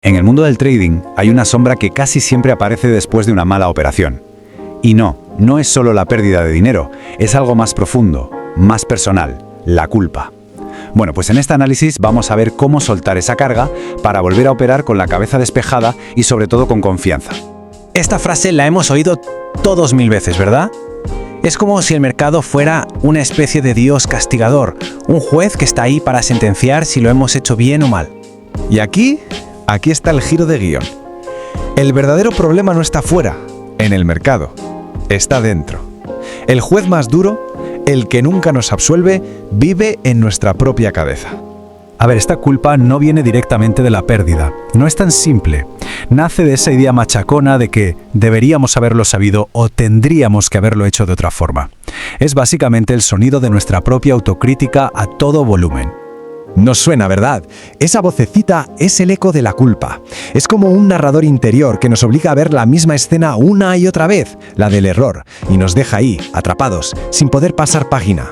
En el mundo del trading hay una sombra que casi siempre aparece después de una mala operación. Y no es solo la pérdida de dinero, es algo más profundo, más personal, la culpa. Bueno, pues en este análisis vamos a ver cómo soltar esa carga para volver a operar con la cabeza despejada y sobre todo con confianza. Esta frase la hemos oído todos mil veces, ¿verdad? Es como si el mercado fuera una especie de Dios castigador, un juez que está ahí para sentenciar si lo hemos hecho bien o mal. Y aquí está el giro de guión. El verdadero problema no está fuera, en el mercado, está dentro. El juez más duro, el que nunca nos absuelve, vive en nuestra propia cabeza. A ver, esta culpa no viene directamente de la pérdida, no es tan simple. Nace de esa idea machacona de que deberíamos haberlo sabido o tendríamos que haberlo hecho de otra forma. Es básicamente el sonido de nuestra propia autocrítica a todo volumen. Nos suena, ¿verdad? Esa vocecita es el eco de la culpa. Es como un narrador interior que nos obliga a ver la misma escena una y otra vez, la del error, y nos deja ahí, atrapados, sin poder pasar página.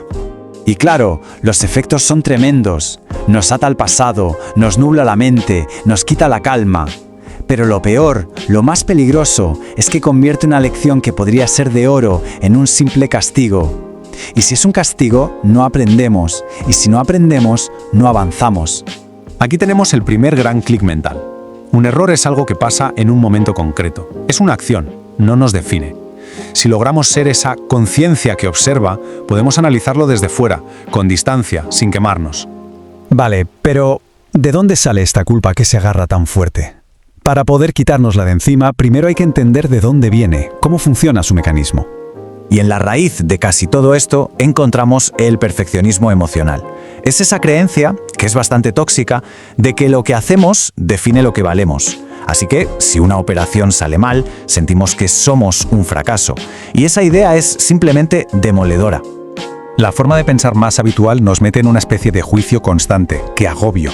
Y claro, los efectos son tremendos. Nos ata al pasado, nos nubla la mente, nos quita la calma. Pero lo peor, lo más peligroso, es que convierte una lección que podría ser de oro en un simple castigo. Y si es un castigo, no aprendemos. Y si no aprendemos, no avanzamos. Aquí tenemos el primer gran clic mental. Un error es algo que pasa en un momento concreto. Es una acción, no nos define. Si logramos ser esa conciencia que observa, podemos analizarlo desde fuera, con distancia, sin quemarnos. Vale, pero ¿de dónde sale esta culpa que se agarra tan fuerte? Para poder quitárnosla de encima, primero hay que entender de dónde viene, cómo funciona su mecanismo. Y en la raíz de casi todo esto encontramos el perfeccionismo emocional. Es esa creencia, que es bastante tóxica, de que lo que hacemos define lo que valemos. Así que, si una operación sale mal, sentimos que somos un fracaso. Y esa idea es simplemente demoledora. La forma de pensar más habitual nos mete en una especie de juicio constante, que agobio.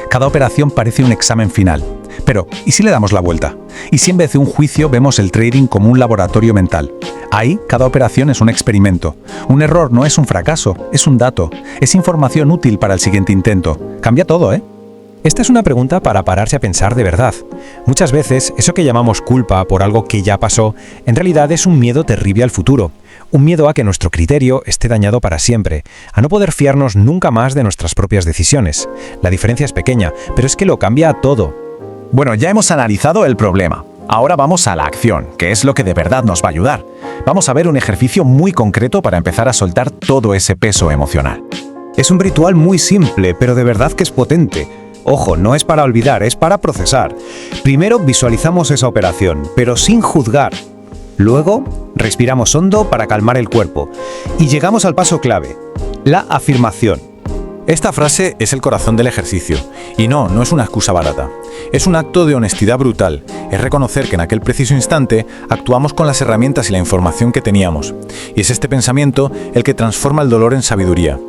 Cada operación parece un examen final. Pero, ¿y si le damos la vuelta? ¿Y si en vez de un juicio vemos el trading como un laboratorio mental? Ahí, cada operación es un experimento. Un error no es un fracaso, es un dato. Es información útil para el siguiente intento. Cambia todo, ¿eh? Esta es una pregunta para pararse a pensar de verdad. Muchas veces, eso que llamamos culpa por algo que ya pasó, en realidad es un miedo terrible al futuro. Un miedo a que nuestro criterio esté dañado para siempre, a no poder fiarnos nunca más de nuestras propias decisiones. La diferencia es pequeña, pero es que lo cambia todo. Bueno, ya hemos analizado el problema. Ahora vamos a la acción, que es lo que de verdad nos va a ayudar. Vamos a ver un ejercicio muy concreto para empezar a soltar todo ese peso emocional. Es un ritual muy simple, pero de verdad que es potente. Ojo, no es para olvidar, es para procesar. Primero visualizamos esa operación, pero sin juzgar. Luego, respiramos hondo para calmar el cuerpo. Y llegamos al paso clave, la afirmación. Esta frase es el corazón del ejercicio. Y no es una excusa barata. Es un acto de honestidad brutal. Es reconocer que en aquel preciso instante actuamos con las herramientas y la información que teníamos. Y es este pensamiento el que transforma el dolor en sabiduría.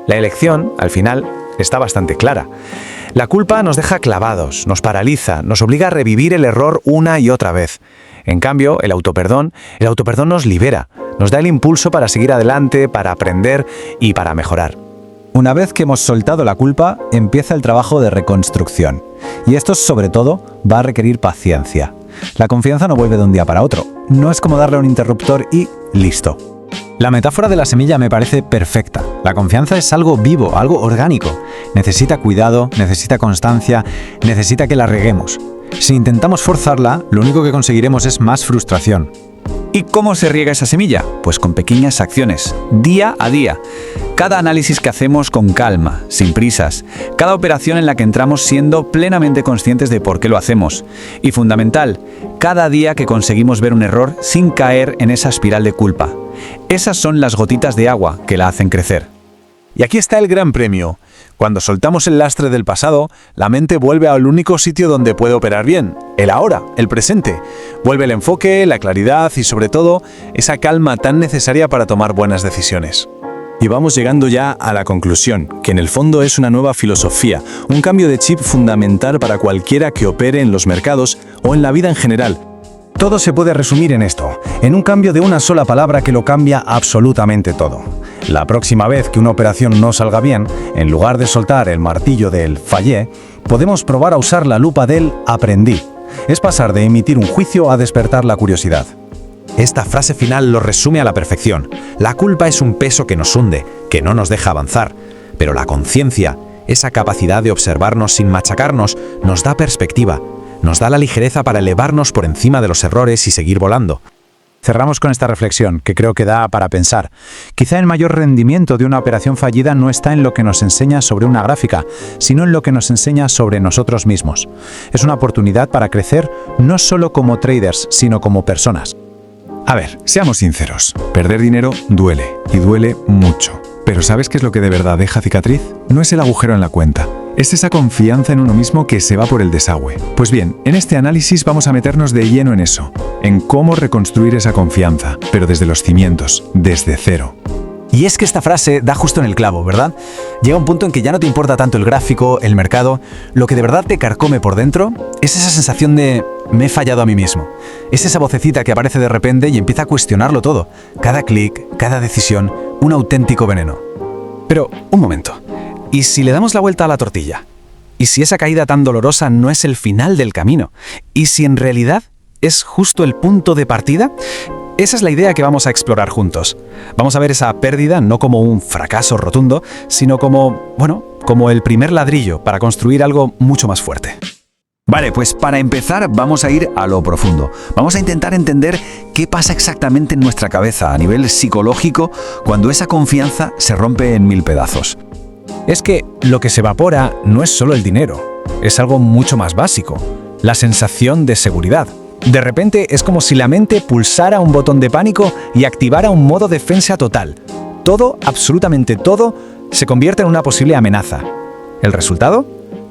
La elección, al final, está bastante clara. La culpa nos deja clavados, nos paraliza, nos obliga a revivir el error una y otra vez. En cambio, el autoperdón nos libera, nos da el impulso para seguir adelante, para aprender y para mejorar. Una vez que hemos soltado la culpa, empieza el trabajo de reconstrucción. Y esto, sobre todo, va a requerir paciencia. La confianza no vuelve de un día para otro. No es como darle un interruptor y listo. La metáfora de la semilla me parece perfecta. La confianza es algo vivo, algo orgánico. Necesita cuidado, necesita constancia, necesita que la reguemos. Si intentamos forzarla, lo único que conseguiremos es más frustración. ¿Y cómo se riega esa semilla? Pues con pequeñas acciones, día a día. Cada análisis que hacemos con calma, sin prisas. Cada operación en la que entramos siendo plenamente conscientes de por qué lo hacemos. Y fundamental, cada día que conseguimos ver un error sin caer en esa espiral de culpa. Esas son las gotitas de agua que la hacen crecer. Y aquí está el gran premio. Cuando soltamos el lastre del pasado, la mente vuelve al único sitio donde puede operar bien, el ahora, el presente. Vuelve el enfoque, la claridad y sobre todo, esa calma tan necesaria para tomar buenas decisiones. Y vamos llegando ya a la conclusión, que en el fondo es una nueva filosofía, un cambio de chip fundamental para cualquiera que opere en los mercados o en la vida en general. Todo se puede resumir en esto, en un cambio de una sola palabra que lo cambia absolutamente todo. La próxima vez que una operación no salga bien, en lugar de soltar el martillo del fallé, podemos probar a usar la lupa del aprendí. Es pasar de emitir un juicio a despertar la curiosidad. Esta frase final lo resume a la perfección. La culpa es un peso que nos hunde, que no nos deja avanzar. Pero la conciencia, esa capacidad de observarnos sin machacarnos, nos da perspectiva, nos da la ligereza para elevarnos por encima de los errores y seguir volando. Cerramos con esta reflexión, que creo que da para pensar. Quizá el mayor rendimiento de una operación fallida no está en lo que nos enseña sobre una gráfica, sino en lo que nos enseña sobre nosotros mismos. Es una oportunidad para crecer no solo como traders, sino como personas. A ver, seamos sinceros. Perder dinero duele, y duele mucho. Pero ¿sabes qué es lo que de verdad deja cicatriz? No es el agujero en la cuenta. Es esa confianza en uno mismo que se va por el desagüe. Pues bien, en este análisis vamos a meternos de lleno en eso, en cómo reconstruir esa confianza, pero desde los cimientos, desde cero. Y es que esta frase da justo en el clavo, ¿verdad? Llega un punto en que ya no te importa tanto el gráfico, el mercado, lo que de verdad te carcome por dentro es esa sensación de me he fallado a mí mismo. Es esa vocecita que aparece de repente y empieza a cuestionarlo todo. Cada clic, cada decisión, un auténtico veneno. Pero, un momento. ¿Y si le damos la vuelta a la tortilla? ¿Y si esa caída tan dolorosa no es el final del camino? ¿Y si en realidad es justo el punto de partida? Esa es la idea que vamos a explorar juntos. Vamos a ver esa pérdida no como un fracaso rotundo, sino como, como el primer ladrillo para construir algo mucho más fuerte. Vale, pues para empezar vamos a ir a lo profundo. Vamos a intentar entender qué pasa exactamente en nuestra cabeza a nivel psicológico cuando esa confianza se rompe en mil pedazos. Es que lo que se evapora no es solo el dinero, es algo mucho más básico, la sensación de seguridad. De repente es como si la mente pulsara un botón de pánico y activara un modo defensa total. Todo, absolutamente todo, se convierte en una posible amenaza. ¿El resultado?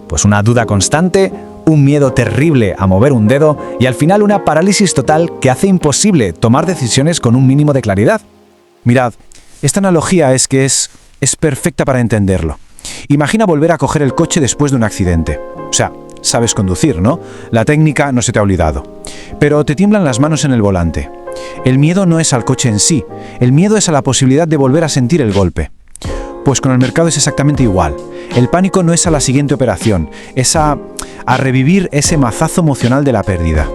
Pues una duda constante, un miedo terrible a mover un dedo y al final una parálisis total que hace imposible tomar decisiones con un mínimo de claridad. Mirad, esta analogía es perfecta para entenderlo. Imagina volver a coger el coche después de un accidente. O sea, sabes conducir, ¿no? La técnica no se te ha olvidado. Pero te tiemblan las manos en el volante. El miedo no es al coche en sí, el miedo es a la posibilidad de volver a sentir el golpe. Pues con el mercado es exactamente igual. El pánico no es a la siguiente operación, es a revivir ese mazazo emocional de la pérdida.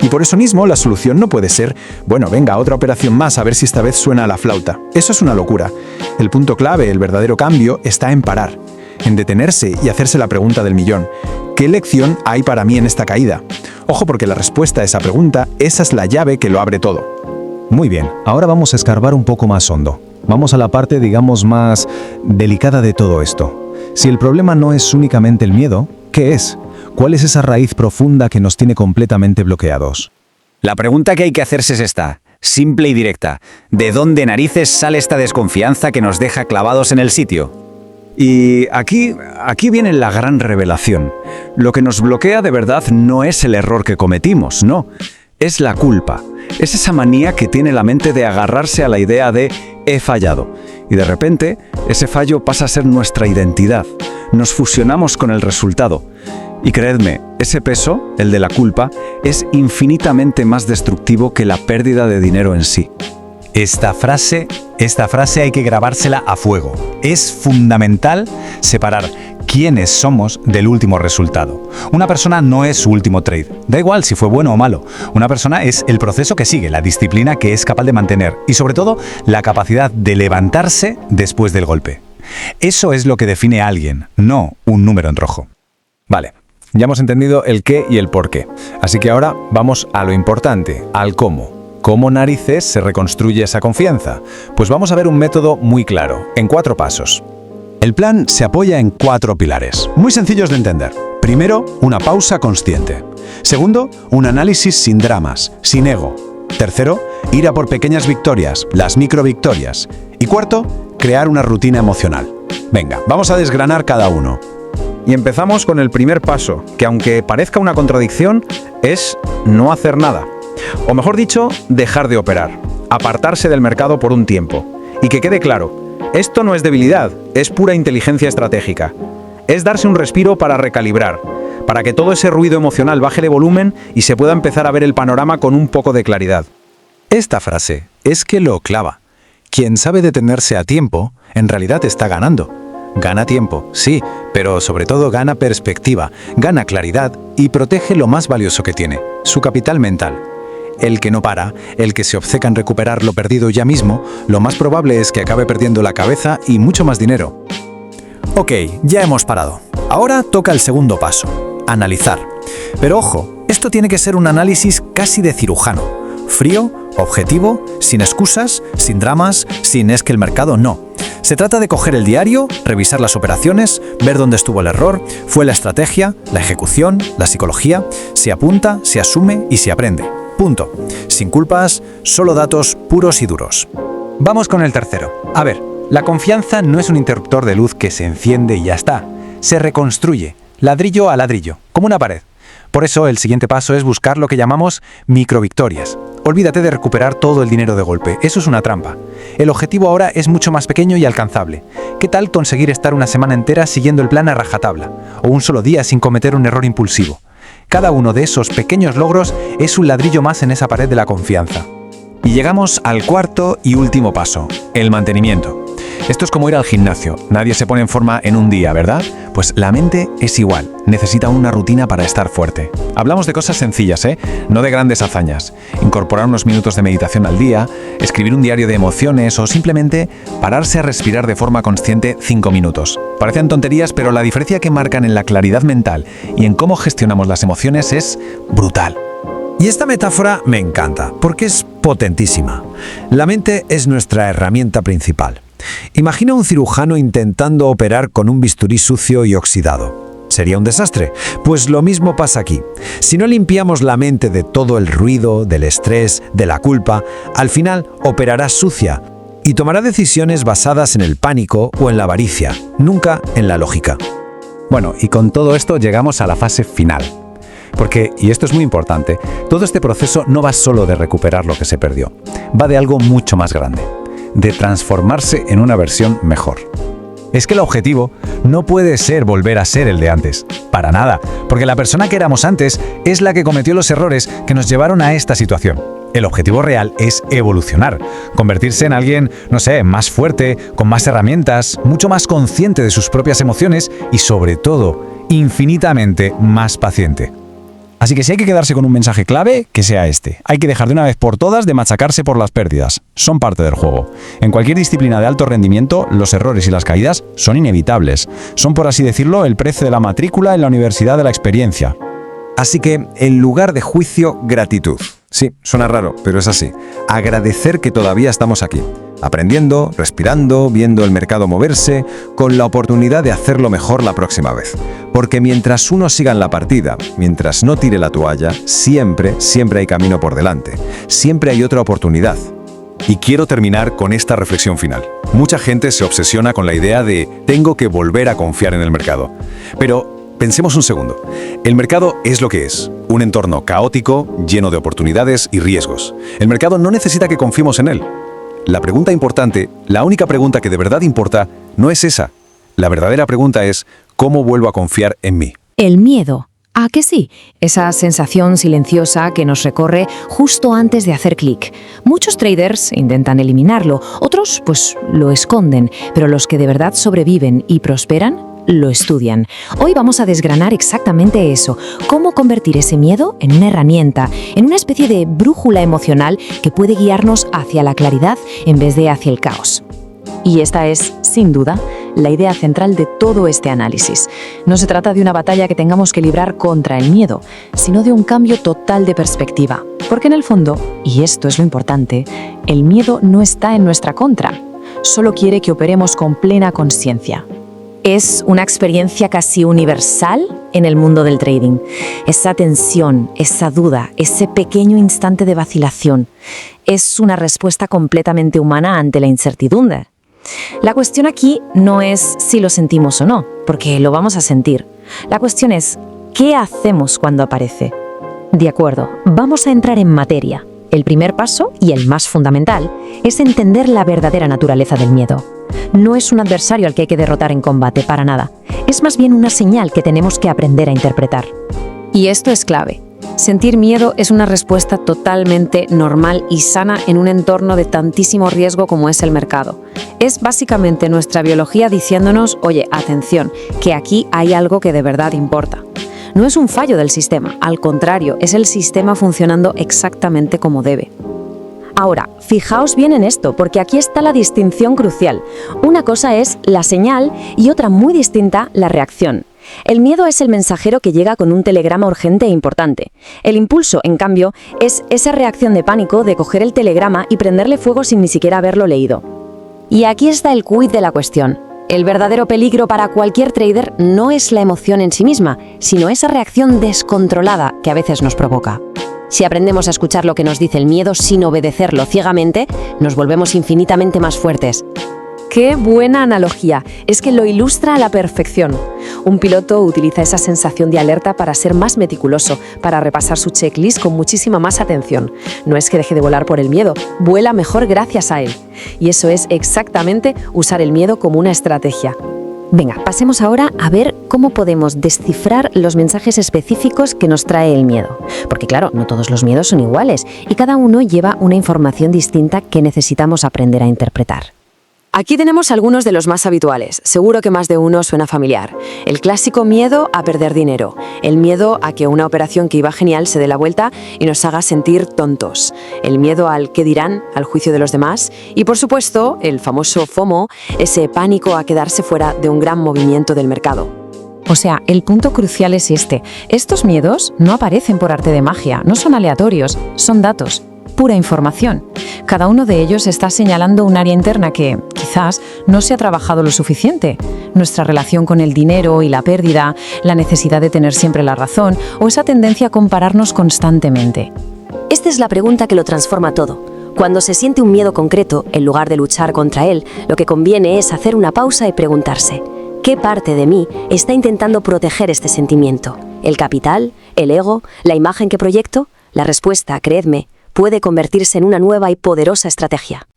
Y por eso mismo la solución no puede ser, venga, otra operación más a ver si esta vez suena a la flauta. Eso es una locura. El punto clave, el verdadero cambio, está en parar, en detenerse y hacerse la pregunta del millón. ¿Qué lección hay para mí en esta caída? Ojo, porque la respuesta a esa pregunta, esa es la llave que lo abre todo. Muy bien, ahora vamos a escarbar un poco más hondo. Vamos a la parte, digamos, más delicada de todo esto. Si el problema no es únicamente el miedo, ¿qué es? ¿Cuál es esa raíz profunda que nos tiene completamente bloqueados? La pregunta que hay que hacerse es esta, simple y directa. ¿De dónde narices sale esta desconfianza que nos deja clavados en el sitio? Y aquí viene la gran revelación. Lo que nos bloquea de verdad no es el error que cometimos, no. Es la culpa. Es esa manía que tiene la mente de agarrarse a la idea de he fallado. Y de repente, ese fallo pasa a ser nuestra identidad. Nos fusionamos con el resultado. Y creedme, ese peso, el de la culpa, es infinitamente más destructivo que la pérdida de dinero en sí. Esta frase hay que grabársela a fuego. Es fundamental separar quiénes somos del último resultado. Una persona no es su último trade. Da igual si fue bueno o malo. Una persona es el proceso que sigue, la disciplina que es capaz de mantener y sobre todo la capacidad de levantarse después del golpe. Eso es lo que define a alguien, no un número en rojo. Vale, ya hemos entendido el qué y el por qué. Así que ahora vamos a lo importante, al cómo. ¿Cómo narices se reconstruye esa confianza? Pues vamos a ver un método muy claro, en 4 pasos. El plan se apoya en 4 pilares, muy sencillos de entender. Primero, una pausa consciente. Segundo, un análisis sin dramas, sin ego. Tercero, ir a por pequeñas victorias, las microvictorias. Y cuarto, crear una rutina emocional. Venga, vamos a desgranar cada uno. Y empezamos con el primer paso, que aunque parezca una contradicción, es no hacer nada. O mejor dicho, dejar de operar, apartarse del mercado por un tiempo. Y que quede claro, esto no es debilidad, es pura inteligencia estratégica. Es darse un respiro para recalibrar, para que todo ese ruido emocional baje de volumen y se pueda empezar a ver el panorama con un poco de claridad. Esta frase es que lo clava. Quien sabe detenerse a tiempo, en realidad está ganando. Gana tiempo, sí, pero sobre todo gana perspectiva, gana claridad y protege lo más valioso que tiene, su capital mental. El que no para, el que se obceca en recuperar lo perdido ya mismo, lo más probable es que acabe perdiendo la cabeza y mucho más dinero. Ok, ya hemos parado. Ahora toca el segundo paso, analizar. Pero ojo, esto tiene que ser un análisis casi de cirujano. Frío, objetivo, sin excusas, sin dramas, sin es que el mercado no. Se trata de coger el diario, revisar las operaciones, ver dónde estuvo el error, fue la estrategia, la ejecución, la psicología, se apunta, se asume y se aprende. Punto. Sin culpas, solo datos puros y duros. Vamos con el tercero. A ver, la confianza no es un interruptor de luz que se enciende y ya está. Se reconstruye, ladrillo a ladrillo, como una pared. Por eso el siguiente paso es buscar lo que llamamos microvictorias. Olvídate de recuperar todo el dinero de golpe, eso es una trampa. El objetivo ahora es mucho más pequeño y alcanzable. ¿Qué tal conseguir estar una semana entera siguiendo el plan a rajatabla? O un solo día sin cometer un error impulsivo. Cada uno de esos pequeños logros es un ladrillo más en esa pared de la confianza. Y llegamos al cuarto y último paso, el mantenimiento. Esto es como ir al gimnasio. Nadie se pone en forma en un día, ¿verdad? Pues la mente es igual. Necesita una rutina para estar fuerte. Hablamos de cosas sencillas, no de grandes hazañas. Incorporar unos minutos de meditación al día, escribir un diario de emociones o simplemente pararse a respirar de forma consciente 5 minutos. Parecen tonterías, pero la diferencia que marcan en la claridad mental y en cómo gestionamos las emociones es brutal. Y esta metáfora me encanta, porque es potentísima. La mente es nuestra herramienta principal. Imagina un cirujano intentando operar con un bisturí sucio y oxidado. ¿Sería un desastre? Pues lo mismo pasa aquí. Si no limpiamos la mente de todo el ruido, del estrés, de la culpa, al final operará sucia y tomará decisiones basadas en el pánico o en la avaricia, nunca en la lógica. Bueno, y con todo esto llegamos a la fase final. Porque, y esto es muy importante, todo este proceso no va solo de recuperar lo que se perdió, va de algo mucho más grande, de transformarse en una versión mejor. Es que el objetivo no puede ser volver a ser el de antes, para nada, porque la persona que éramos antes es la que cometió los errores que nos llevaron a esta situación. El objetivo real es evolucionar, convertirse en alguien, más fuerte, con más herramientas, mucho más consciente de sus propias emociones y, sobre todo, infinitamente más paciente. Así que si hay que quedarse con un mensaje clave, que sea este. Hay que dejar de una vez por todas de machacarse por las pérdidas. Son parte del juego. En cualquier disciplina de alto rendimiento, los errores y las caídas son inevitables. Son, por así decirlo, el precio de la matrícula en la universidad de la experiencia. Así que, en lugar de juicio, gratitud. Sí, suena raro, pero es así. Agradecer que todavía estamos aquí, aprendiendo, respirando, viendo el mercado moverse, con la oportunidad de hacerlo mejor la próxima vez. Porque mientras uno siga en la partida, mientras no tire la toalla, siempre hay camino por delante. Siempre hay otra oportunidad. Y quiero terminar con esta reflexión final. Mucha gente se obsesiona con la idea de tengo que volver a confiar en el mercado. Pero pensemos un segundo. El mercado es lo que es. Un entorno caótico, lleno de oportunidades y riesgos. El mercado no necesita que confiemos en él. La pregunta importante, la única pregunta que de verdad importa, no es esa. La verdadera pregunta es, ¿cómo vuelvo a confiar en mí? El miedo. ¿A que sí? Esa sensación silenciosa que nos recorre justo antes de hacer clic. Muchos traders intentan eliminarlo, otros pues lo esconden, pero los que de verdad sobreviven y prosperan lo estudian. Hoy vamos a desgranar exactamente eso, cómo convertir ese miedo en una herramienta, en una especie de brújula emocional que puede guiarnos hacia la claridad en vez de hacia el caos. Y esta es, sin duda, la idea central de todo este análisis. No se trata de una batalla que tengamos que librar contra el miedo, sino de un cambio total de perspectiva. Porque en el fondo, y esto es lo importante, el miedo no está en nuestra contra, solo quiere que operemos con plena conciencia. Es una experiencia casi universal en el mundo del trading. Esa tensión, esa duda, ese pequeño instante de vacilación, es una respuesta completamente humana ante la incertidumbre. La cuestión aquí no es si lo sentimos o no, porque lo vamos a sentir. La cuestión es, ¿qué hacemos cuando aparece? De acuerdo, vamos a entrar en materia. El primer paso, y el más fundamental, es entender la verdadera naturaleza del miedo. No es un adversario al que hay que derrotar en combate, para nada. Es más bien una señal que tenemos que aprender a interpretar. Y esto es clave. Sentir miedo es una respuesta totalmente normal y sana en un entorno de tantísimo riesgo como es el mercado. Es básicamente nuestra biología diciéndonos, oye, atención, que aquí hay algo que de verdad importa. No es un fallo del sistema, al contrario, es el sistema funcionando exactamente como debe. Ahora, fijaos bien en esto, porque aquí está la distinción crucial. Una cosa es la señal y otra muy distinta, la reacción. El miedo es el mensajero que llega con un telegrama urgente e importante. El impulso, en cambio, es esa reacción de pánico de coger el telegrama y prenderle fuego sin ni siquiera haberlo leído. Y aquí está el quid de la cuestión. El verdadero peligro para cualquier trader no es la emoción en sí misma, sino esa reacción descontrolada que a veces nos provoca. Si aprendemos a escuchar lo que nos dice el miedo sin obedecerlo ciegamente, nos volvemos infinitamente más fuertes. ¡Qué buena analogía! Es que lo ilustra a la perfección. Un piloto utiliza esa sensación de alerta para ser más meticuloso, para repasar su checklist con muchísima más atención. No es que deje de volar por el miedo, vuela mejor gracias a él. Y eso es exactamente usar el miedo como una estrategia. Venga, pasemos ahora a ver cómo podemos descifrar los mensajes específicos que nos trae el miedo. Porque claro, no todos los miedos son iguales y cada uno lleva una información distinta que necesitamos aprender a interpretar. Aquí tenemos algunos de los más habituales, seguro que más de uno suena familiar. El clásico miedo a perder dinero, el miedo a que una operación que iba genial se dé la vuelta y nos haga sentir tontos, el miedo al qué dirán, al juicio de los demás y por supuesto el famoso FOMO, ese pánico a quedarse fuera de un gran movimiento del mercado. O sea, el punto crucial es este. Estos miedos no aparecen por arte de magia, no son aleatorios, son datos. Pura información. Cada uno de ellos está señalando un área interna que, quizás, no se ha trabajado lo suficiente. Nuestra relación con el dinero y la pérdida, la necesidad de tener siempre la razón o esa tendencia a compararnos constantemente. Esta es la pregunta que lo transforma todo. Cuando se siente un miedo concreto, en lugar de luchar contra él, lo que conviene es hacer una pausa y preguntarse: ¿qué parte de mí está intentando proteger este sentimiento? ¿El capital? ¿El ego? ¿La imagen que proyecto? La respuesta, creedme, puede convertirse en una nueva y poderosa estrategia.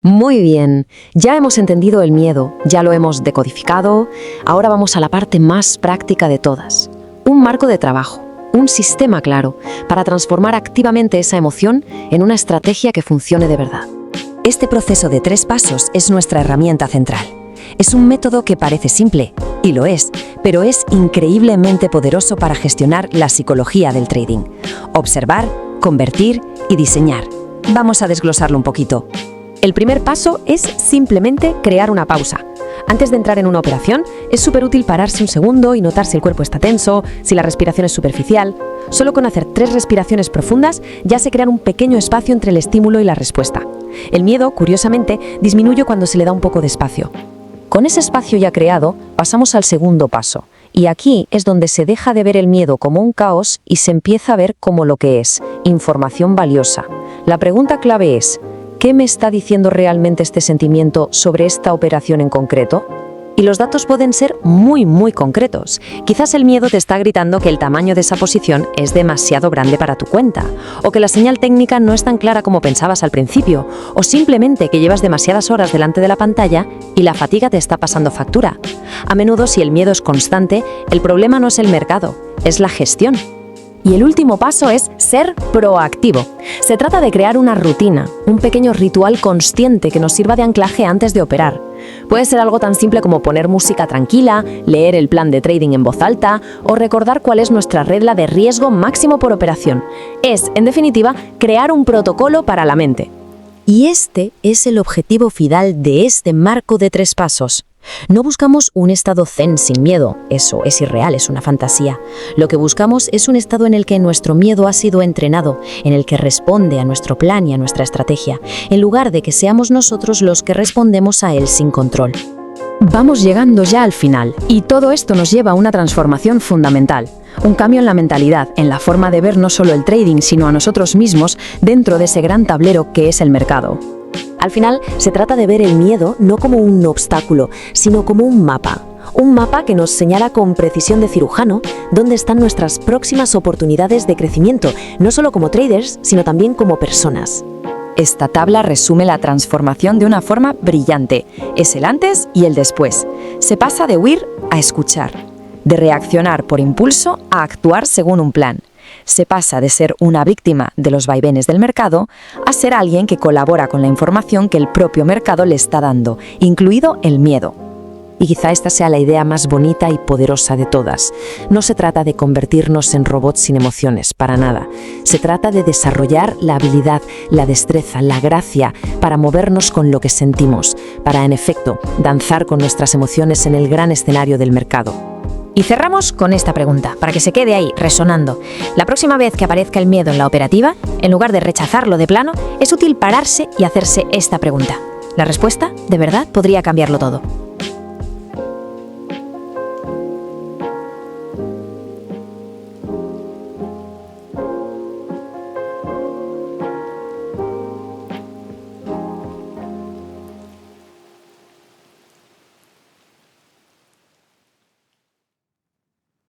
Muy bien, ya hemos entendido el miedo, ya lo hemos decodificado, ahora vamos a la parte más práctica de todas. Un marco de trabajo, un sistema claro, para transformar activamente esa emoción en una estrategia que funcione de verdad. Este proceso de 3 pasos es nuestra herramienta central. Es un método que parece simple, y lo es, pero es increíblemente poderoso para gestionar la psicología del trading. Observar, convertir y diseñar. Vamos a desglosarlo un poquito. El primer paso es simplemente crear una pausa. Antes de entrar en una operación, es súper útil pararse un segundo y notar si el cuerpo está tenso, si la respiración es superficial. Solo con hacer 3 respiraciones profundas ya se crea un pequeño espacio entre el estímulo y la respuesta. El miedo, curiosamente, disminuye cuando se le da un poco de espacio. Con ese espacio ya creado, pasamos al segundo paso. Y aquí es donde se deja de ver el miedo como un caos y se empieza a ver como lo que es, información valiosa. La pregunta clave es: ¿qué me está diciendo realmente este sentimiento sobre esta operación en concreto? Y los datos pueden ser muy concretos. Quizás el miedo te está gritando que el tamaño de esa posición es demasiado grande para tu cuenta, o que la señal técnica no es tan clara como pensabas al principio, o simplemente que llevas demasiadas horas delante de la pantalla y la fatiga te está pasando factura. A menudo, si el miedo es constante, el problema no es el mercado, es la gestión. Y el último paso es ser proactivo. Se trata de crear una rutina, un pequeño ritual consciente que nos sirva de anclaje antes de operar. Puede ser algo tan simple como poner música tranquila, leer el plan de trading en voz alta o recordar cuál es nuestra regla de riesgo máximo por operación. Es, en definitiva, crear un protocolo para la mente. Y este es el objetivo final de este marco de 3 pasos. No buscamos un estado zen sin miedo, eso es irreal, es una fantasía. Lo que buscamos es un estado en el que nuestro miedo ha sido entrenado, en el que responde a nuestro plan y a nuestra estrategia, en lugar de que seamos nosotros los que respondemos a él sin control. Vamos llegando ya al final, y todo esto nos lleva a una transformación fundamental. Un cambio en la mentalidad, en la forma de ver no solo el trading, sino a nosotros mismos dentro de ese gran tablero que es el mercado. Al final, se trata de ver el miedo no como un obstáculo, sino como un mapa. Un mapa que nos señala con precisión de cirujano dónde están nuestras próximas oportunidades de crecimiento, no solo como traders, sino también como personas. Esta tabla resume la transformación de una forma brillante. Es el antes y el después. Se pasa de huir a escuchar, de reaccionar por impulso a actuar según un plan. Se pasa de ser una víctima de los vaivenes del mercado a ser alguien que colabora con la información que el propio mercado le está dando, incluido el miedo. Y quizá esta sea la idea más bonita y poderosa de todas. No se trata de convertirnos en robots sin emociones, para nada. Se trata de desarrollar la habilidad, la destreza, la gracia para movernos con lo que sentimos, para, en efecto, danzar con nuestras emociones en el gran escenario del mercado. Y cerramos con esta pregunta, para que se quede ahí, resonando. La próxima vez que aparezca el miedo en la operativa, en lugar de rechazarlo de plano, es útil pararse y hacerse esta pregunta. La respuesta, de verdad, podría cambiarlo todo.